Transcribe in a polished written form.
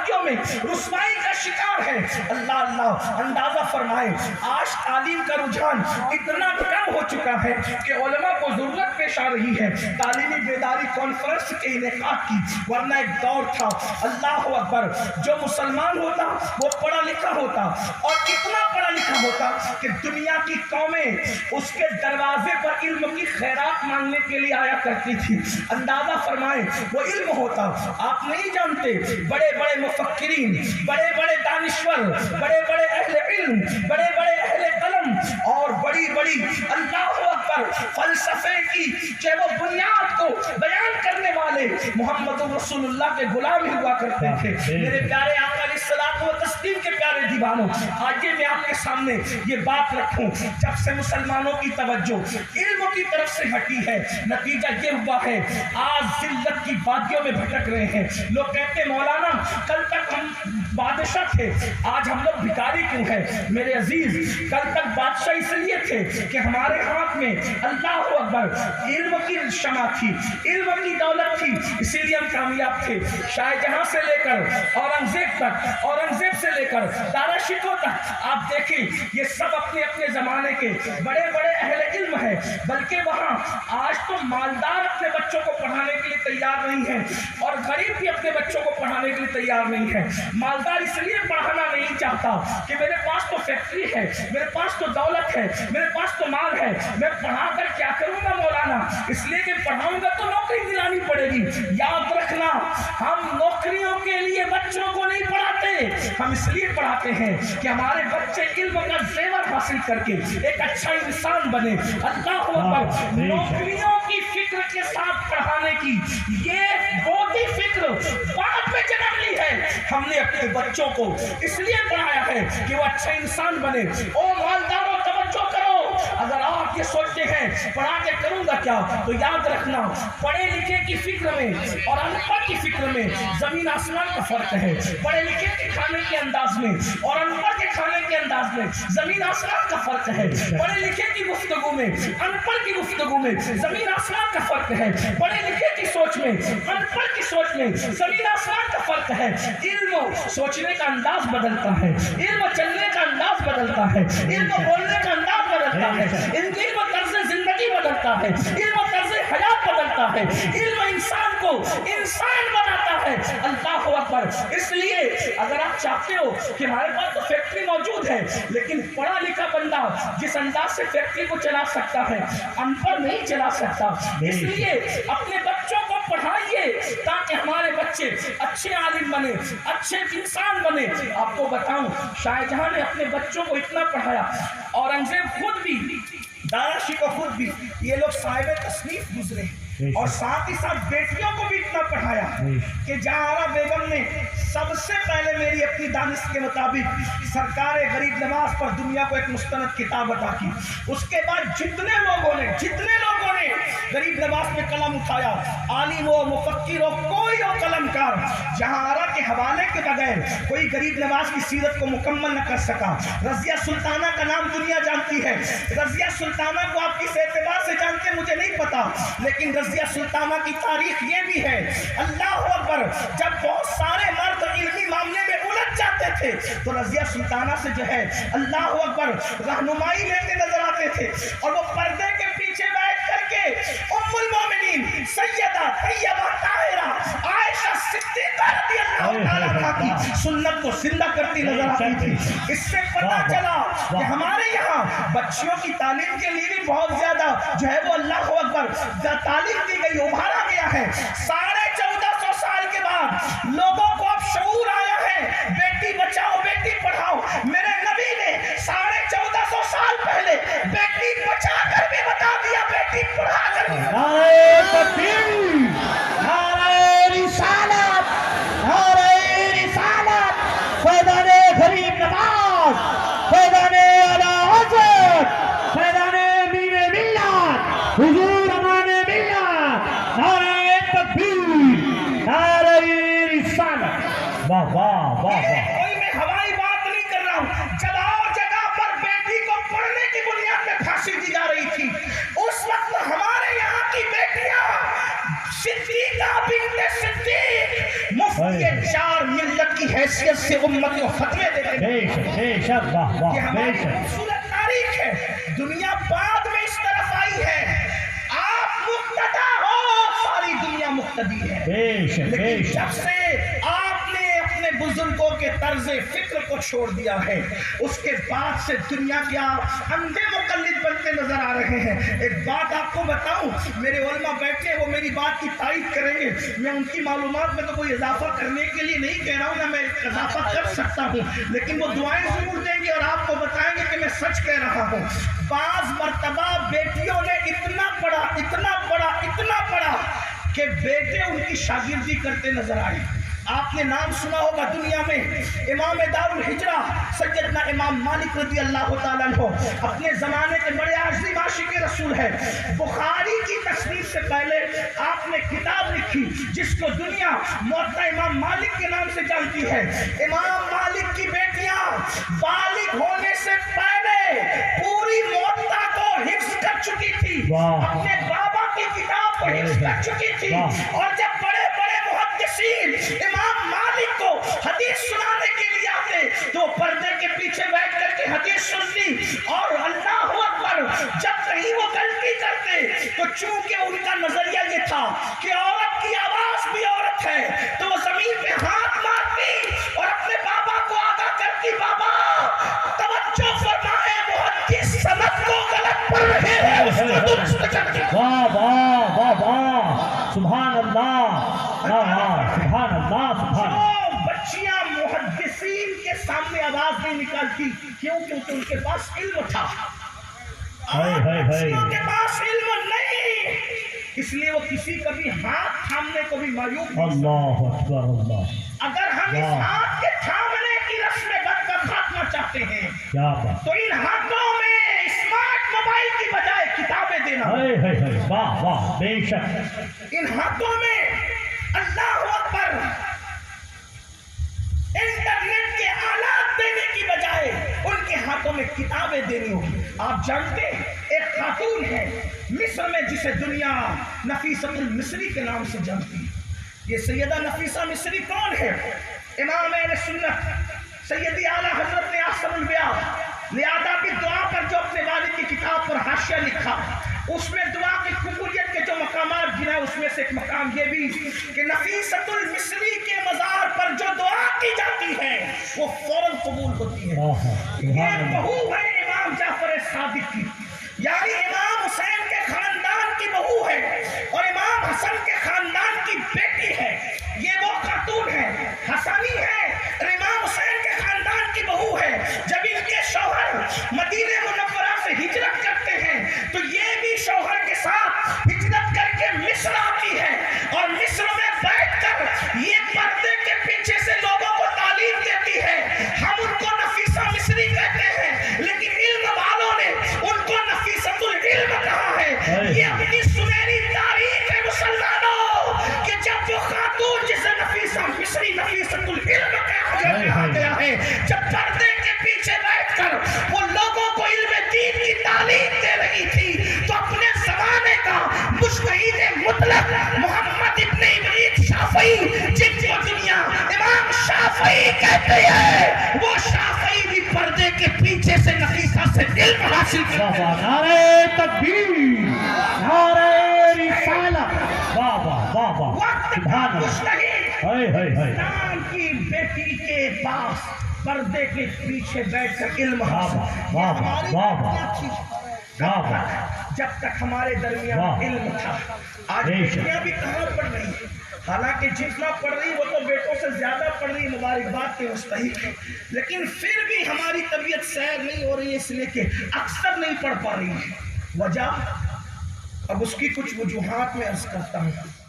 وادیوں میں رسوائی کا شکار ہے۔ اللہ اللہ، اندازہ فرمائے آج تعلیم کا رجحان اتنا کم ہو چکا ہے کہ علماء کو ضرورت پیش آ رہی ہے تعلیمی بیداری کانفرنس کے انعقاد کی، ورنہ ایک دور تھا اللہ اکبر جو مسلمان ہوتا وہ پڑھا لکھا ہوتا، اور اتنا پڑھا لکھا ہوتا کہ دنیا کی قومیں اس کے دروازے پر علم کی خیرات مانگنے کے لیے آیا کرتی تھی۔ اندازہ فرمائیں وہ علم ہوتا، آپ نہیں جانتے بڑے بڑے مفکرین، بڑے بڑے دانشور، بڑے بڑے اہل علم، بڑے بڑے اہل قلم اور بڑی بڑی اللہ اکبر فلسفے کی کہ وہ بنیاد کو بیان کرنے والے محمد رسول اللہ کے غلام ہوا کرتے تھے۔ میرے پیارے آقا علیہ الصلوۃ والتسلیم کے پیارے دیوانوں، آج میں آپ کے سامنے یہ بات رکھوں، جب سے مسلمانوں کی توجہ علم کی طرف سے ہٹی ہے، نتیجہ یہ ہوا ہے آج ذلت کی وادیوں میں بھٹک رہے ہیں۔ لوگ کہتے ہیں مولانا کل تک ہم بادشاہ تھے، آج ہم لوگ بھکاری کیوں ہیں؟ میرے عزیز، کل تک بادشاہ اس لیے تھے کہ ہمارے ہاتھ میں اللہ اکبر علم کی شمع تھی، علم کی دولت تھی، اسی لیے ہم کامیاب تھے۔ شاہ جہاں سے لے کر اورنگزیب تک، اورنگزیب سے لے کر دارا شکوہ تک، آپ دیکھیں یہ سب اپنے اپنے زمانے کے بڑے بڑے اہل علم ہیں، بلکہ وہاں آج تو مالدار اپنے بچوں کو پڑھانے کے لیے تیار نہیں ہے، اور غریب بھی اپنے بچوں کو پڑھانے کے لیے تیار نہیں ہے۔ مالدار اس لیے پڑھانا نہیں چاہتا کہ میرے پاس تو فیکٹری ہے، میرے پاس تو دولت ہے، میرے پاس تو مال ہے، میں پڑھا کر کیا کروں گا مولانا؟ اس لیے کہ پڑھاؤں گا تو نوکری دلانی پڑے گی۔ یاد رکھنا، ہم نوکریوں کے لیے بچوں کو نہیں پڑھاتے، ہم اس لیے پڑھاتے ہیں کہ ہمارے بچے علم کا زیور حاصل کر کے ایک اچھا انسان بنے۔ اللہ اکبر، نوکریوں کی فکر کے ساتھ پڑھانے کی یہ بودھی فکر بعد میں جنم لی ہے۔ ہم نے اپنے بچوں کو اس لیے پڑھایا ہے کہ وہ اچھا انسان بنے۔ او مالداروں توجہ کرو، اگر آپ یہ سوچتے ہیں پڑھا کے کروں گا کیا، تو یاد رکھنا پڑھے لکھے کی فکر میں اور ان پڑھ کی فکر میں زمین آسمان کا فرق ہے۔ پڑھے لکھے کے کھانے کے انداز میں اور ان پڑھ کے کھانے کے انداز میں زمین آسمان کا فرق ہے۔ پڑھے لکھے کی گفتگو میں ان پڑھ کی گفتگو میں زمین آسمان کا فرق ہے۔ پڑھے لکھے کی سوچ میں ان پڑھ کی سوچ میں زمین آسمان کا فرق ہے۔ علم سوچنے کا انداز بدلتا ہے، علم چلنے کا انداز بدلتا ہے، علم بولنے کا انداز بدلتا ہے، علم طرز زندگی بدلتا ہے، علم طرز حیات بدلتا ہے، علم انسان کو انسان بناتا ہے۔ اللہ اکبر، اس لیے اگر آپ چاہتے ہو کہ ہمارے پاس تو فیکٹری موجود ہے، لیکن پڑھا لکھا بندہ جس انداز سے فیکٹری کو چلا سکتا ہے ان پڑھ نہیں چلا سکتا۔ اس لیے اپنے بچوں کو پڑھائیے تاکہ ہمارے بچے اچھے عالم بنے، اچھے انسان بنے۔ آپ کو بتاؤں شاہ جہاں نے اپنے بچوں کو اتنا پڑھایا، اورنگزیب خود بھی، دارا شکوہ خود بھی، یہ لوگ صاحب تصنیف گزرے، اور ساتھ ہی ساتھ بیٹیوں کو بھی اتنا پڑھایا کہ جہاں بیگم نے سب سے پہلے میری اپنی دانش کے مطابق سرکار غریب نواز پر دنیا کو ایک مستند کتاب عطا کی۔ اس کے بعد جتنے لوگوں نے غریب نواز پہ قلم اٹھایا، عالم ہو، مفکر ہو، کوئی ہو قلم کار، جہاں کے حوالے کے بغیر کوئی غریب نواز کی سیرت کو مکمل نہ کر سکا۔ رضیہ سلطانہ کا نام دنیا جانتی ہے، رضیہ سلطانہ کو آپ کس اعتبار سے جانتے مجھے نہیں پتا، لیکن رضیہ سلطانہ کی تاریخ یہ بھی ہے، اللہ اکبر، جب بہت سارے مرد علمی معاملے میں الجھ جاتے تھے تو رضیہ سلطانہ سے جو ہے اللہ اکبر رہنمائی لیتے نظر آتے تھے، اور وہ پردے کے پیچھے بیٹھ کر کے ام المومنین سیدہ طیبہ طاہرہ عائشہ صدیقہ رضی اللہ تعالیٰ عنہا کی سنت کو زندہ کرتی نظر آتی تھی۔ اس سے پتہ چلا کہ ہمارے یہاں بچیوں کی تعلیم کے لیے بھی بہت زیادہ جو ہے وہ اللہ اکبر تعلیم دی گئی، ابھارا گیا ہے۔ 1450 سال کے بعد لوگوں کو اب شعور آیا ہے، بیٹی بچاؤ بیٹی پڑھاؤ۔ میرے نبی نے 1450 سال پہلے بیٹی بچا کر بھی بتا دیا، بیٹی پڑھا کر بھی بتا دیا۔ نعرہ تکبیر، نعرہ رسالت، نعرہ رسالت، فیضان غریب نواز، فیضان اعلی حضرت، فیضان امیر ملت، حضور امان ملت، نعرہ تکبیر، نعرہ رسالت۔ واہ واہ واہ واہ۔ کوئی میں ہوائی بات نہیں کر رہا ہوں، جب اور جگہ پر بیٹی کو پڑھنے کی بنیاد پہ پھانسی دی جا رہی تھی، اس وقت ہمارے یہاں کی بیٹیاں صدیقہ بنت صدیق، مفتی بیدار ملت کی حیثیت سے امت کو فتوے دیتے ہیں بے شک واہ واہ یہ بے ہماری شک خوبصورت تاریخ ہے. دنیا بعد میں اس طرف آئی ہے. آپ مقتدا ہو، ساری دنیا مقتدی ہے. بے شک بے لیکن شک جب سے آپ نے اپنے بزرگوں کے طرز فکر کو چھوڑ دیا ہے، اس کے بعد سے دنیا کے آپ اندھے مقلد بنتے نظر آ رہے ہیں. ایک بات آپ کو بتاؤں، میرے علماء بیٹھے وہ میری بات کی تائید کریں گے. میں ان کی معلومات میں تو کوئی اضافہ کرنے کے لیے نہیں کہہ رہا ہوں، نہ میں اضافہ کر سکتا ہوں، لیکن وہ دعائیں ضرور دیں گے اور آپ کو بتائیں گے کہ میں سچ کہہ رہا ہوں. بعض مرتبہ بیٹیوں نے اتنا پڑھا کہ بیٹے ان کی شاگردی کرتے نظر آئے. آپ نے نام سنا ہوگا دنیا میں امام دار الحجرہ سیدنا امام مالک رضی اللہ تعالیٰ عنہ اپنے زمانے کے بڑے عظیم عاشق رسول ہے. بخاری کی تصنیف سے پہلے آپ نے کتاب لکھی جس کو دنیا موطا امام مالک کے نام سے جانتی ہے. امام مالک کی بیٹیاں بالغ ہونے سے پہلے پوری موطا کو حفظ کر چکی تھی، اپنے بابا کی کتاب کو حفظ کر چکی تھی. اور جب بڑے بڑے محدثین امام مالک کو حدیث سنانے کے لیے آتے تو پردے کے پیچھے بیٹھ کر کے حدیث سنتی. اور اللہ اکبر، جب کہیں وہ غلطی کرتے تو چونکہ ان کا نظریہ یہ تھا کہ عورت کی آواز بھی عورت ہے، تو وہ زمین پہ ہاتھ مارتی اور اپنے بابا کو آگاہ کرتی، بابا توجہ فرمائے، محدث سند کو غلط پڑھ رہے ہیں، اس کو درست کرتے. واہ واہ واہ واہ سبحان اللہ سبحان اللہ سبحان اللہ. بچیاں محدثین کے سامنے آواز نہیں نکالتی، کیوں؟ کیونکہ ان کے پاس علم تھا. بچیوں کے پاس علم نہیں، اس لیے وہ کسی کا بھی ہاتھ تھامنے کو بھی معیوب نہیں. اللہ اکبر اللہ. اگر ہم اس ہاتھ کے تھامنے کی رسم بد کا خاتمہ چاہتے ہیں کیا بات. تو ان ہاتھوں میں اسمارٹ موبائل کی بجائے کتابیں دینا. واہ واہ بے شک. ان ہاتھوں میں اللہ اکبر انٹرنیٹ کے آلات دینے کی بجائے ان کے ہاتھوں میں کتابیں دینی ہوگی. آپ جانتے ہیں ایک خاتون ہے مصر میں جسے دنیا نفیسہ المصری کے نام سے جانتی ہے. یہ سیدہ نفیسہ مصری کون ہے؟ امام اہل سنت سیدی اعلیٰ حضرت نے احسن البیاں لیادہ کی دعا پر جو اپنے والد کی کتاب پر حاشیہ لکھا، اس میں دعا کی قبولیت کے جو مقامات گنا، اس میں سے ایک مقام یہ بھی کہ نفیسۃ المصری کے مزار پر جو دعا کی جاتی ہے وہ فوراً قبول ہوتی ہے. یہ بہو ہے امام جعفر صادق کی، یعنی امام حسین کے خاندان کی بہو ہے اور امام حسن کے خاندان کی بیٹی ہے. یہ وہ خاتون ہے، حسنی ہے اور امام حسین کے خاندان کی بہو ہے. جب ان کے شوہر مدینہ منورہ سے ہجرت کرتے ہیں تو یہ بھی شوہر کے ساتھ ہجرت کر کے مصر آتی ہے اور مصر میں بیٹھ کر یہ پردے کے پیچھے سے لوگوں کو تعلیم دیتی ہے. ہم ان کو نفیسہ مصری کہتے ہیں، لیکن علم والوں نے ان کو نفیسۃ العلم کہا ہے. یہ اپنی سنہری تاریخ ہے مسلمانوں کہ جب وہ خاتون جسے نفیسہ مصری نفیسۃ العلم کہا گیا ہے، جب پردے کے پیچھے بیٹھ کر وہ لوگوں کو علم دین کی تعلیم دے رہی تھی تو اپنے زمانے کا مجتہد مطلق محمد ابن ادریس شافعی، جن کو دنیا امام شافعی کہتے ہیں، وہ شافعی بھی پردے کے پیچھے سے نفیسہ سے علم حاصل کرتے ہیں. نعرہ تکبیر، نعرہ رسالت. واہ واہ واہ واہ سبحان اللہ. اسلام کی بیٹی کے پاس پردے کے پیچھے بیٹھ کر علم حاصل. جب تک ہمارے درمیان علم تھا. آج بیٹیاں بھی کہاں پڑھ رہی ہیں، حالانکہ جتنا پڑھ رہی وہ تو بیٹوں سے زیادہ پڑھ رہی، مبارکباد کے مستحق ہے، لیکن پھر بھی ہماری طبیعت سیر نہیں ہو رہی ہے اس لیے کہ اکثر نہیں پڑھ پا رہی ہے. وجہ اب اس کی کچھ وجوہات میں عرض کرتا ہوں.